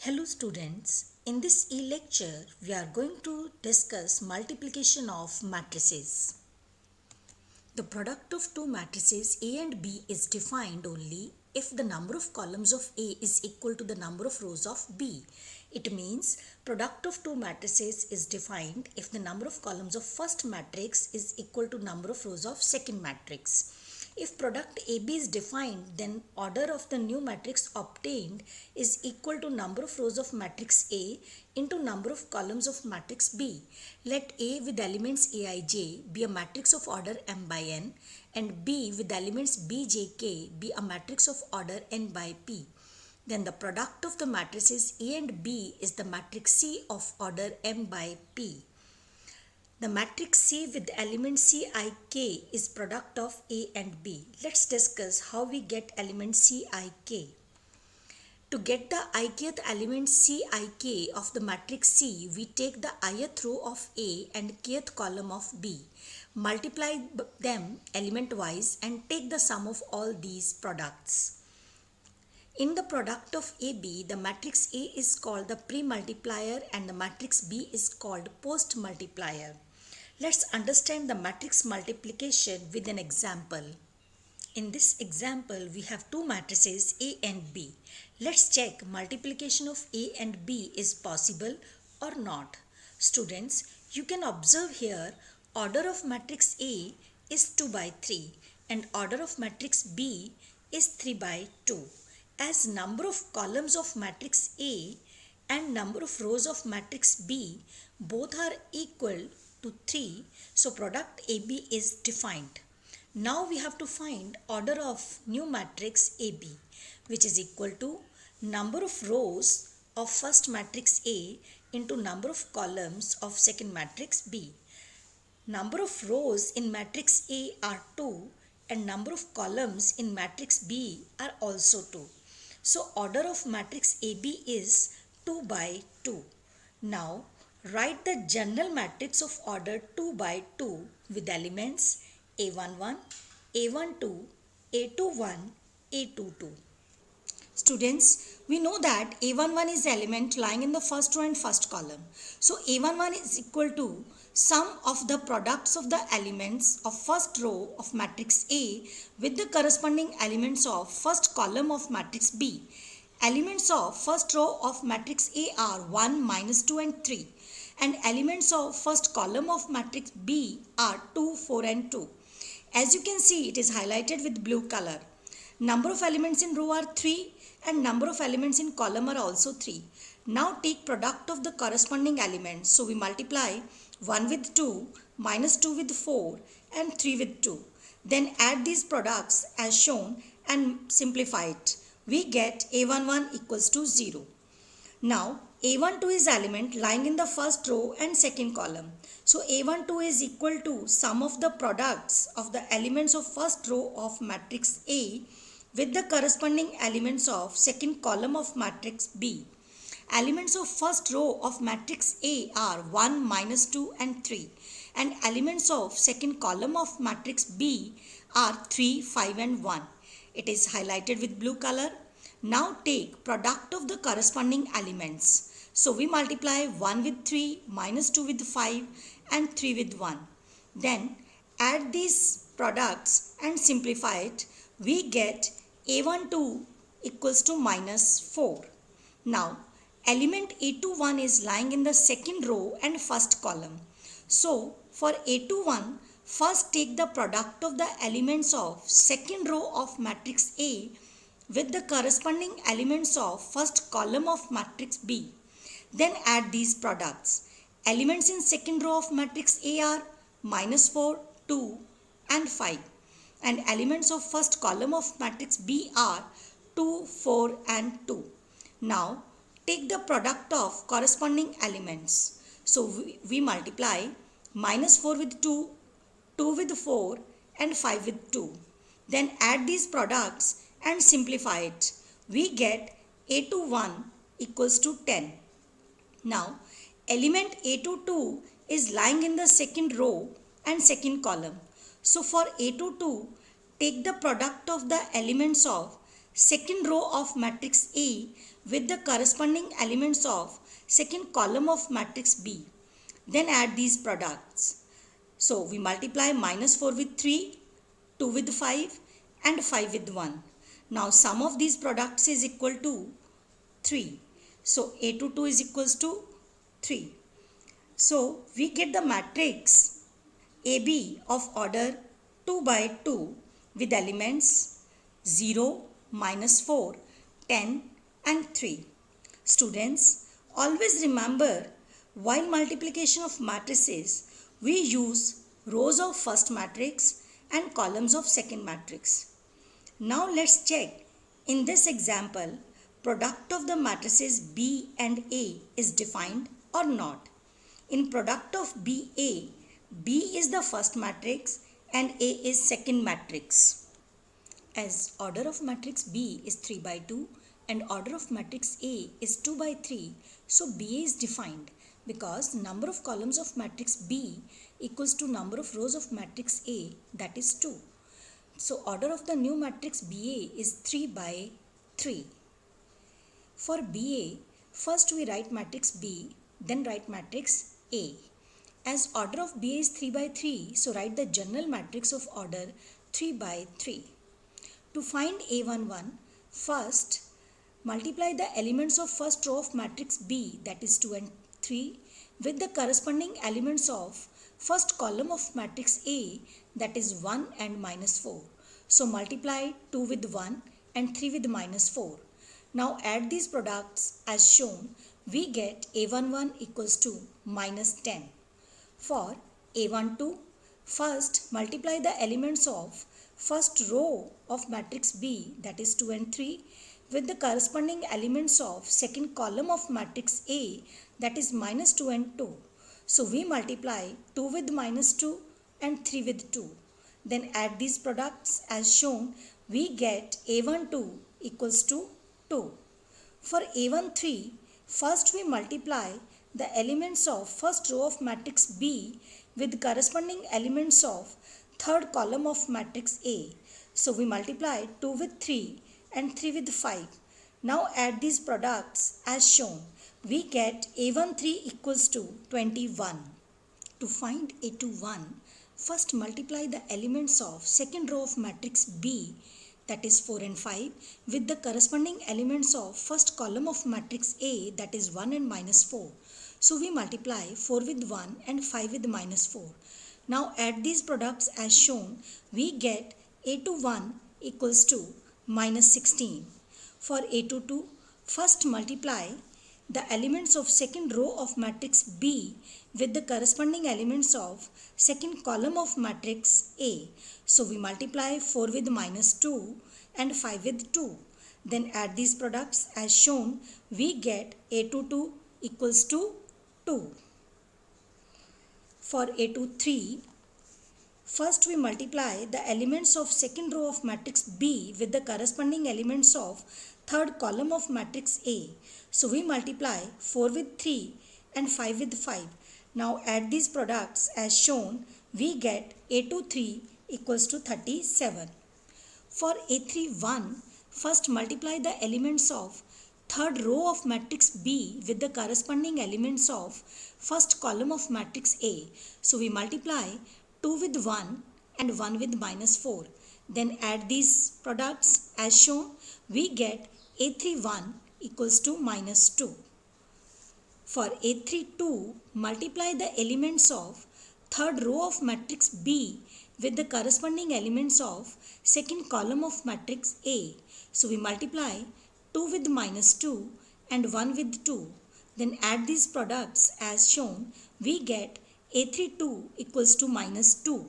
Hello students, in this e-lecture we are going to discuss multiplication of matrices. The product of two matrices A and B is defined only if the number of columns of A is equal to the number of rows of B. It means product of two matrices is defined if the number of columns of first matrix is equal to number of rows of second matrix. If product AB is defined, then order of the new matrix obtained is equal to number of rows of matrix A into number of columns of matrix B. Let A with elements Aij be a matrix of order m by n and B with elements Bjk be a matrix of order n by p. Then the product of the matrices A and B is the matrix C of order m by p. The matrix C with element Cik is product of A and B. Let's discuss how we get element Cik. To get the ith element Cik of the matrix C, we take the ith row of A and kth column of B, multiply them element wise and take the sum of all these products. In the product of AB, the matrix A is called the pre-multiplier and the matrix B is called post-multiplier. Let's understand the matrix multiplication with an example. In this example, we have two matrices A and B. Let's check multiplication of A and B is possible or not. Students, you can observe here order of matrix A is 2 by 3 and order of matrix B is 3 by 2. As number of columns of matrix A and number of rows of matrix B both are equal to 3, so product AB is defined. Now we have to find order of new matrix AB, which is equal to number of rows of first matrix A into number of columns of second matrix B. Number of rows in matrix A are 2 and number of columns in matrix B are also 2. So order of matrix AB is 2 by 2. Now write the general matrix of order 2 by 2 with elements A11, A12, A21, A22. Students, we know that A11 is element lying in the first row and first column. So A11 is equal to sum of the products of the elements of first row of matrix A with the corresponding elements of first column of matrix B. Elements of first row of matrix A are 1, minus 2 and 3. And elements of first column of matrix B are 2, 4 and 2. As you can see, it is highlighted with blue color. Number of elements in row are 3 and number of elements in column are also 3. Now take product of the corresponding elements. So we multiply 1 with 2, minus 2 with 4 and 3 with 2. Then add these products as shown and simplify it. We get A11 equals to 0. Now A12 is element lying in the first row and second column. So A12 is equal to sum of the products of the elements of first row of matrix A with the corresponding elements of second column of matrix B. Elements of first row of matrix A are 1, minus 2 and 3 and elements of second column of matrix B are 3, 5 and 1. It is highlighted with blue color. Now take product of the corresponding elements. So we multiply 1 with 3, minus 2 with 5 and 3 with 1. Then add these products and simplify it. We get A12 equals to minus 4. Now element A21 is lying in the second row and first column. So for A21, first take the product of the elements of second row of matrix A with the corresponding elements of first column of matrix B. Then add these products. Elements in second row of matrix A are minus 4, 2 and 5. And elements of first column of matrix B are 2, 4 and 2. Now take the product of corresponding elements. So we multiply minus 4 with 2, 2 with 4 and 5 with 2. Then add these products and simplify it. We get A21 equals to 10. Now element A22 is lying in the second row and second column. So for A22, take the product of the elements of second row of matrix A with the corresponding elements of second column of matrix B. Then add these products. So we multiply -4 with 3, 2 with 5 and 5 with 1. Now sum of these products is equal to 3. So A to 2 is equals to 3. So we get the matrix AB of order 2 by 2 with elements 0, -4, 10 and 3. Students, always remember, while multiplication of matrices, we use rows of first matrix and columns of second matrix. Now let's check. In this example, product of the matrices B and A is defined or not. In product of BA, B is the first matrix and A is second matrix. As order of matrix B is 3 by 2 and order of matrix A is 2 by 3, so BA is defined because number of columns of matrix B equals to number of rows of matrix A, that is 2. So order of the new matrix BA is 3 by 3. For BA, first we write matrix B, then write matrix A. As order of BA is 3 by 3, so write the general matrix of order 3 by 3. To find A11, first multiply the elements of first row of matrix B, that is 2 and 3, with the corresponding elements of first column of matrix A, that is 1 and -4. So multiply 2 with 1 and 3 with -4. Now add these products as shown. We get A11 equals to -10. For A12, first multiply the elements of first row of matrix B, that is 2 and 3, with the corresponding elements of second column of matrix A, that is -2 and 2. So we multiply 2 with -2 and 3 with 2. Then add these products as shown. We get A12 equals to 2. For A13, first we multiply the elements of first row of matrix B with corresponding elements of third column of matrix A. So we multiply 2 with 3 and 3 with 5. Now add these products as shown. We get A13 equals to 21. To find A21, first multiply the elements of second row of matrix B, that is 4 and 5, with the corresponding elements of first column of matrix A, that is 1 and -4. So we multiply 4 with 1 and 5 with -4. Now add these products as shown. We get A21 equals to -16. For A22, first multiply the elements of second row of matrix B with the corresponding elements of second column of matrix A. So we multiply 4 with -2 and 5 with 2. Then add these products as shown. We get A22 equals to 2. For A23, first we multiply the elements of second row of matrix B with the corresponding elements of third column of matrix A. So we multiply 4 with 3 and 5 with 5. Now add these products as shown. We get A23 equals to 37. For A31, first multiply the elements of third row of matrix B with the corresponding elements of first column of matrix A. So we multiply 2 with 1 and 1 with -4. Then add these products as shown. We get A31 equals to -2. For A32, multiply the elements of third row of matrix B with the corresponding elements of second column of matrix A. So we multiply 2 with -2 and 1 with 2. Then add these products as shown. We get A32 equals to -2.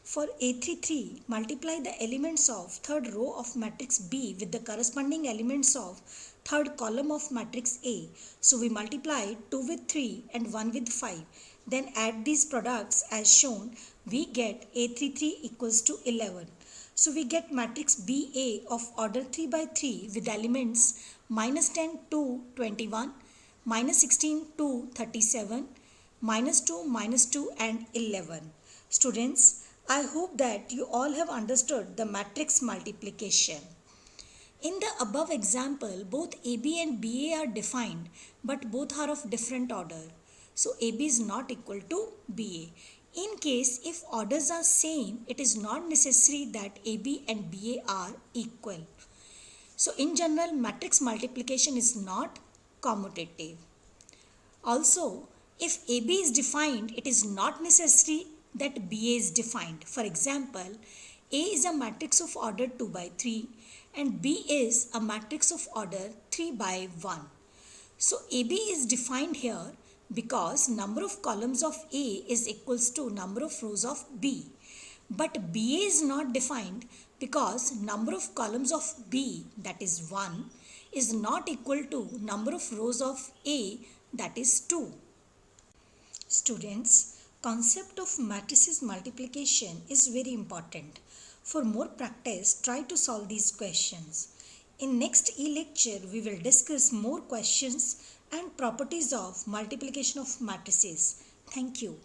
For A33, multiply the elements of third row of matrix B with the corresponding elements of third column of matrix A. So we multiply 2 with 3 and 1 with 5. Then add these products as shown. We get A33 equals to 11. So we get matrix BA of order 3 by 3 with elements -10 to 21, -16 to 37, -2, -2 and 11. Students, I hope that you all have understood the matrix multiplication. In the above example, both AB and BA are defined, but both are of different order. So AB is not equal to BA. In case if orders are same, it is not necessary that AB and BA are equal. So in general, matrix multiplication is not commutative. Also, if AB is defined, it is not necessary that BA is defined. For example, A is a matrix of order 2 by 3 and B is a matrix of order 3 by 1. So AB is defined here because number of columns of A is equals to number of rows of B. But BA is not defined because number of columns of B, that is 1, is not equal to number of rows of A, that is 2. Students, concept of matrices multiplication is very important. For more practice, try to solve these questions. In next e-lecture, we will discuss more questions and properties of multiplication of matrices. Thank you.